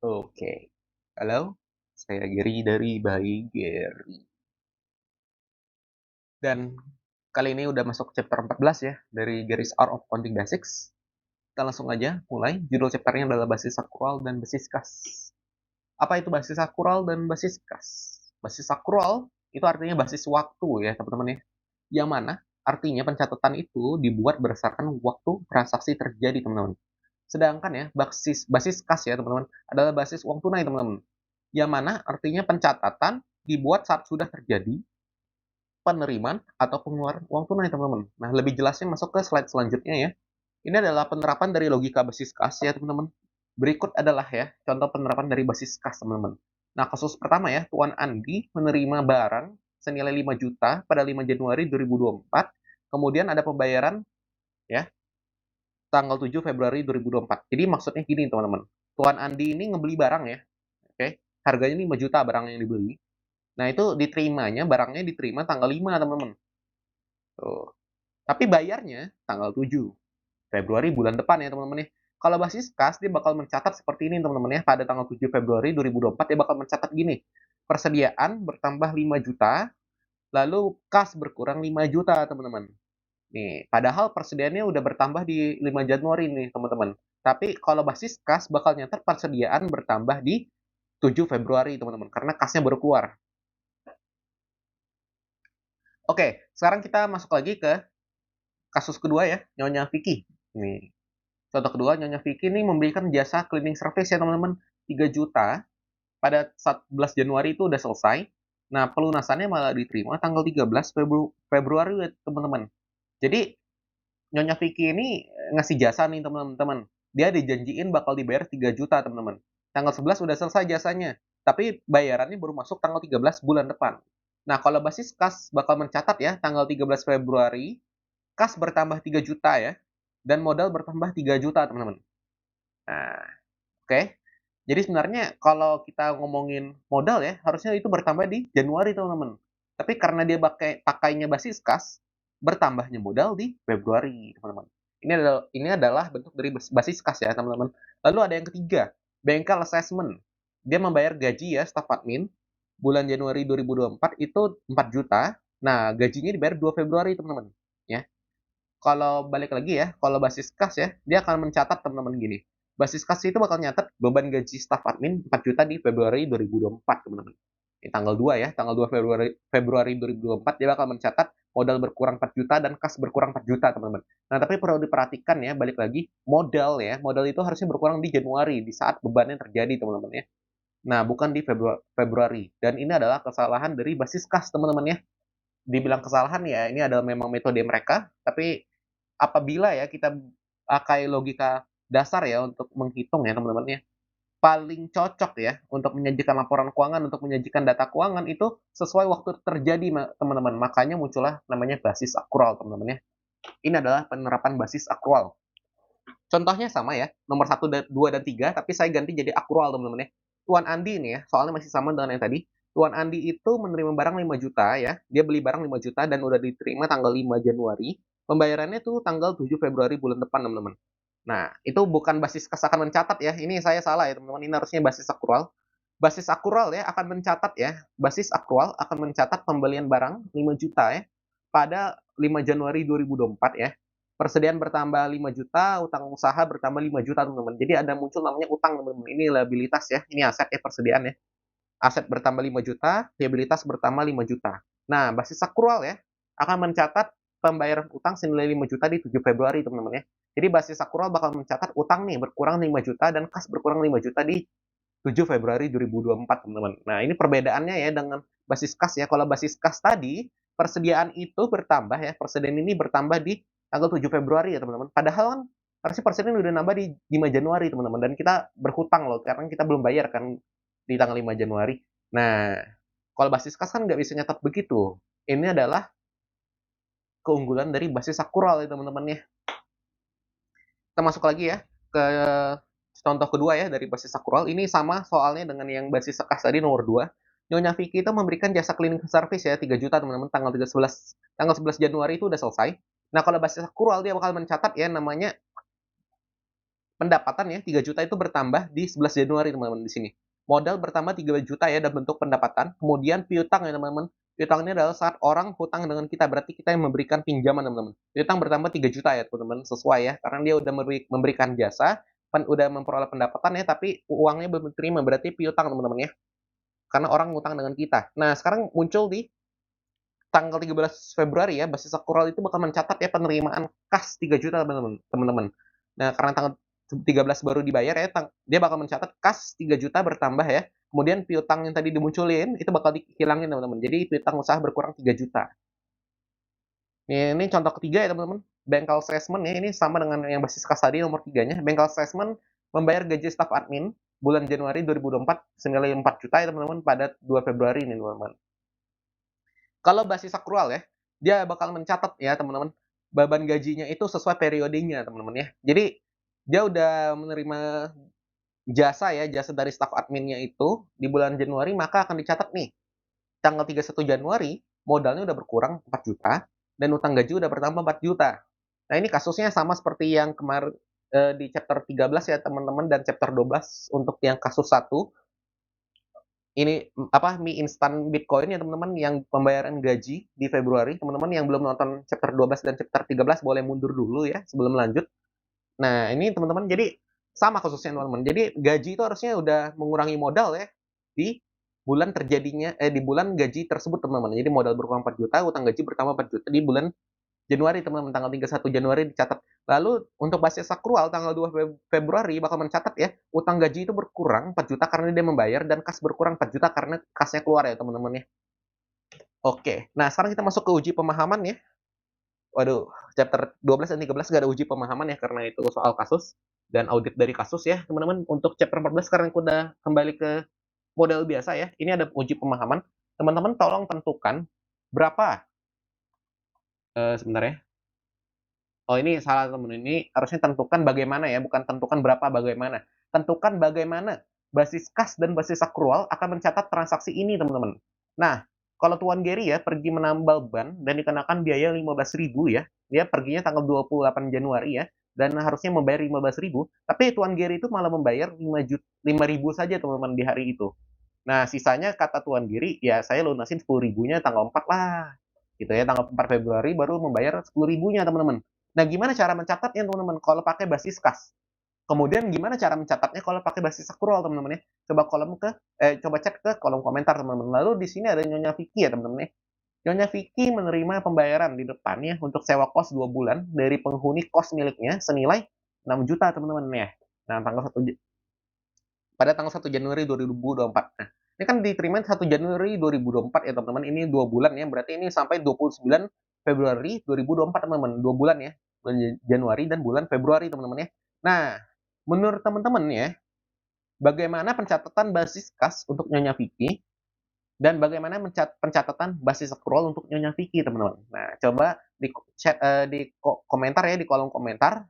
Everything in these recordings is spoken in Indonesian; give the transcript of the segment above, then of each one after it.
Oke. Halo, saya Gary dari Bayi Gary. Dan kali ini udah masuk chapter 14 ya, dari Gary's Art of Counting Basics. Kita langsung aja mulai. Judul chapternya adalah basis sakral dan basis kas. Apa itu basis sakral dan basis kas? Basis sakral itu artinya basis waktu ya teman-teman ya. Yang mana artinya pencatatan itu dibuat berdasarkan waktu transaksi terjadi teman-teman. Sedangkan ya basis basis kas ya teman-teman adalah basis uang tunai teman-teman. Yang mana artinya pencatatan dibuat saat sudah terjadi penerimaan atau pengeluaran uang tunai, teman-teman. Nah, lebih jelasnya masuk ke slide selanjutnya ya. Ini adalah penerapan dari logika basis kas ya, teman-teman. Berikut adalah ya contoh penerapan dari basis kas, teman-teman. Nah, kasus pertama ya, Tuan Andi menerima barang senilai 5 juta pada 5 Januari 2024. Kemudian ada pembayaran ya tanggal 7 Februari 2024. Jadi maksudnya gini, teman-teman. Tuan Andi ini ngebeli barang ya. Oke. Harganya 5 juta barang yang dibeli. Nah, itu diterimanya, barangnya diterima tanggal 5, teman-teman. Tuh. Tapi bayarnya tanggal 7 Februari bulan depan ya, teman-teman ya. Kalau basis kas, dia bakal mencatat seperti ini, teman-teman ya. Pada tanggal 7 Februari 2024, dia bakal mencatat gini. Persediaan bertambah 5 juta, lalu kas berkurang 5 juta, teman-teman. Nih, padahal persediaannya udah bertambah di 5 Januari nih, teman-teman. Tapi kalau basis kas bakal nyatet persediaan bertambah di 7 Februari, teman-teman. Karena kasnya baru keluar. Oke, sekarang kita masuk lagi ke kasus kedua ya, Nyonya Vicky. Nih, contoh kedua, Nyonya Vicky ini memberikan jasa cleaning service ya teman-teman, 3 juta pada 14 Januari itu udah selesai. Nah, pelunasannya malah diterima tanggal 13 Februari ya teman-teman. Jadi, Nyonya Vicky ini ngasih jasa nih teman-teman. Dia dijanjiin bakal dibayar 3 juta teman-teman. Tanggal 11 udah selesai jasanya. Tapi bayarannya baru masuk tanggal 13 bulan depan. Nah, kalau basis kas bakal mencatat ya tanggal 13 Februari, kas bertambah 3 juta ya, dan modal bertambah 3 juta teman-teman. Nah, oke. Jadi sebenarnya kalau kita ngomongin modal ya, harusnya itu bertambah di Januari teman-teman. Tapi karena dia pakainya basis kas, bertambahnya modal di Februari teman-teman. Ini adalah bentuk dari basis kas ya teman-teman. Lalu ada yang ketiga, bengkel assessment. Dia membayar gaji ya staf admin bulan Januari 2024 itu 4 juta. Nah, gajinya dibayar 2 Februari teman-teman. Ya, kalau balik lagi ya, kalau basis kas ya, dia akan mencatat teman-teman gini. Basis kas itu bakal nyatet beban gaji staf admin 4 juta di Februari 2024, teman-teman. Ini tanggal 2 ya, tanggal 2 Februari 2024 dia bakal mencatat modal berkurang 4 juta dan kas berkurang 4 juta, teman-teman. Nah, tapi perlu diperhatikan ya, balik lagi, modal ya, modal itu harusnya berkurang di Januari, di saat bebannya terjadi, teman-teman ya. Nah, bukan di Februari. Dan ini adalah kesalahan dari basis kas, teman-teman ya. Dibilang kesalahan ya, ini adalah memang metode mereka, tapi apabila ya kita pakai logika dasar ya untuk menghitung ya teman-teman ya, paling cocok ya untuk menyajikan laporan keuangan, untuk menyajikan data keuangan itu sesuai waktu terjadi teman-teman. Makanya muncullah namanya basis akrual teman-teman ya. Ini adalah penerapan basis akrual. Contohnya sama ya, nomor 1, 2, dan 3, tapi saya ganti jadi akrual teman-teman ya. Tuan Andi ini ya, soalnya masih sama dengan yang tadi. Tuan Andi itu menerima barang 5 juta ya. Dia beli barang 5 juta dan udah diterima tanggal 5 Januari. Pembayarannya tuh tanggal 7 Februari bulan depan, teman-teman. Nah, itu bukan basis kas akan mencatat ya. Ini saya salah ya, teman-teman. Ini harusnya basis akrual. Basis akrual ya akan mencatat ya. Basis akrual akan mencatat pembelian barang 5 juta ya pada 5 Januari 2024 ya. Persediaan bertambah 5 juta, utang usaha bertambah 5 juta, teman-teman. Jadi ada muncul namanya utang, teman-teman. Ini liabilitas ya. Ini aset ya, persediaan ya. Aset bertambah 5 juta, liabilitas bertambah 5 juta. Nah, basis akrual ya akan mencatat pembayaran utang senilai 5 juta di 7 Februari, teman-teman ya. Jadi basis akrual bakal mencatat utang nih berkurang 5 juta dan kas berkurang 5 juta di 7 Februari 2024, teman-teman. Nah, ini perbedaannya ya dengan basis kas ya. Kalau basis kas tadi, persediaan itu bertambah ya. Persediaan ini bertambah di tanggal 7 Februari ya, teman-teman. Padahal kan harusnya persediaan udah nambah di 5 Januari, teman-teman. Dan kita berhutang loh, karena kita belum bayar kan di tanggal 5 Januari. Nah, kalau basis kas kan nggak bisa nyatat begitu. Ini adalah keunggulan dari basis akural ya, teman-teman ya. Kita masuk lagi ya ke contoh kedua ya dari basis sakral. Ini sama soalnya dengan yang basis sekas tadi nomor 2. Nyonya Vicky itu memberikan jasa cleaning service ya 3 juta teman-teman tanggal 11 Januari itu udah selesai. Nah, kalau basis sakral dia bakal mencatat ya namanya pendapatan ya 3 juta itu bertambah di 11 Januari teman-teman di sini. Modal bertambah 3 juta ya dalam bentuk pendapatan. Kemudian piutang ya teman-teman. Piutang ini adalah saat orang hutang dengan kita, berarti kita yang memberikan pinjaman teman-teman. Piutang bertambah 3 juta ya teman-teman, sesuai ya, karena dia udah memberikan jasa, udah memperoleh pendapatan ya, tapi uangnya belum diterima, berarti piutang teman-teman ya. Karena orang ngutang dengan kita. Nah, sekarang muncul di tanggal 13 Februari ya, basis aktual itu bakal mencatat ya penerimaan kas 3 juta teman-teman. Nah, karena tanggal 13 baru dibayar ya, dia bakal mencatat kas 3 juta bertambah ya. Kemudian piutang yang tadi dimunculin itu bakal dihilangin teman-teman. Jadi piutang usaha berkurang 3 juta. Ini contoh ketiga ya teman-teman. Bengkel Salesman ya, ini sama dengan yang basis kas tadi nomor 3-nya. Bengkel Salesman membayar gaji staf admin bulan Januari 2024 senilai 4 juta ya teman-teman pada 2 Februari ini teman-teman. Kalau basis akrual ya, dia bakal mencatat ya teman-teman, beban gajinya itu sesuai periodenya teman-teman ya. Jadi dia udah menerima jasa ya, jasa dari staf adminnya itu di bulan Januari, maka akan dicatat nih, tanggal 31 Januari modalnya udah berkurang 4 juta dan utang gaji udah bertambah 4 juta. Nah, ini kasusnya sama seperti yang kemarin di chapter 13 ya teman-teman, dan chapter 12 untuk yang kasus 1 ini mie instan Bitcoin ya teman-teman, yang pembayaran gaji di Februari. Teman-teman yang belum nonton chapter 12 dan chapter 13 boleh mundur dulu ya sebelum lanjut. Nah, ini teman-teman jadi sama khususnya teman-teman. Jadi gaji itu harusnya udah mengurangi modal ya di bulan terjadinya di bulan gaji tersebut teman-teman. Jadi modal berkurang 4 juta, utang gaji bertambah 4 juta di bulan Januari teman-teman, tanggal 31 Januari dicatat. Lalu untuk basis akrual tanggal 2 Februari bakal mencatat ya, utang gaji itu berkurang 4 juta karena dia membayar, dan kas berkurang 4 juta karena kasnya keluar ya teman-teman ya. Oke, nah sekarang kita masuk ke uji pemahaman ya. Waduh, chapter 12 dan 13 gak ada uji pemahaman ya, karena itu soal kasus dan audit dari kasus ya teman-teman. Untuk chapter 14 sekarang udah kembali ke model biasa ya. Ini ada uji pemahaman. Teman-teman tolong tentukan berapa sebentar ya. Oh, ini salah teman. Ini harusnya tentukan bagaimana ya, bukan tentukan berapa bagaimana. Tentukan bagaimana basis kas dan basis akrual akan mencatat transaksi ini, teman-teman. Nah, kalau Tuan Gary ya pergi menambal ban dan dikenakan biaya 15.000 ya. Dia perginya tanggal 28 Januari ya, dan harusnya membayar 15.000, tapi Tuan Gary itu malah membayar 5.000 saja, teman-teman, di hari itu. Nah, sisanya kata Tuan Giri, ya saya lunasin 10.000-nya tanggal 4 lah. Gitu ya, tanggal 4 Februari baru membayar 10.000-nya, teman-teman. Nah, gimana cara mencatatnya, teman-teman? Kalau pakai basis kas. Kemudian gimana cara mencatatnya kalau pakai basis akrual, teman-teman ya? Coba cek ke kolom komentar, teman-teman. Lalu di sini ada Nyonya Vicky ya, teman-teman ya. Nyonya Vicky menerima pembayaran di depannya untuk sewa kos 2 bulan dari penghuni kos miliknya senilai 6 juta, teman-teman ya. Nah, pada tanggal 1 Januari 2024. Nah, ini kan diterima 1 Januari 2024 ya teman-teman. Ini 2 bulan ya. Berarti ini sampai 29 Februari 2024 teman-teman. 2 bulan ya. Bulan Januari dan bulan Februari teman-teman ya. Nah, menurut teman-teman ya, bagaimana pencatatan basis kas untuk Nyonya Vicky dan bagaimana pencatatan basis accrual untuk Nyonya Vicky teman-teman. Nah, coba di komentar ya, di kolom komentar.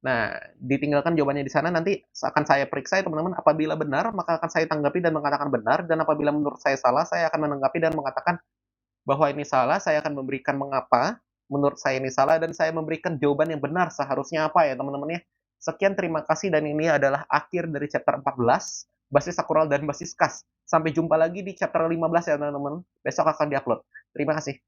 Nah, ditinggalkan jawabannya di sana, nanti akan saya periksa ya teman-teman. Apabila benar, maka akan saya tanggapi dan mengatakan benar. Dan apabila menurut saya salah, saya akan menanggapi dan mengatakan bahwa ini salah. Saya akan memberikan mengapa menurut saya ini salah, dan saya memberikan jawaban yang benar seharusnya apa ya teman-teman ya. Sekian, terima kasih, dan ini adalah akhir dari chapter 14, basis akural dan basis kas. Sampai jumpa lagi di chapter 15 ya teman-teman. Besok akan diupload. Terima kasih.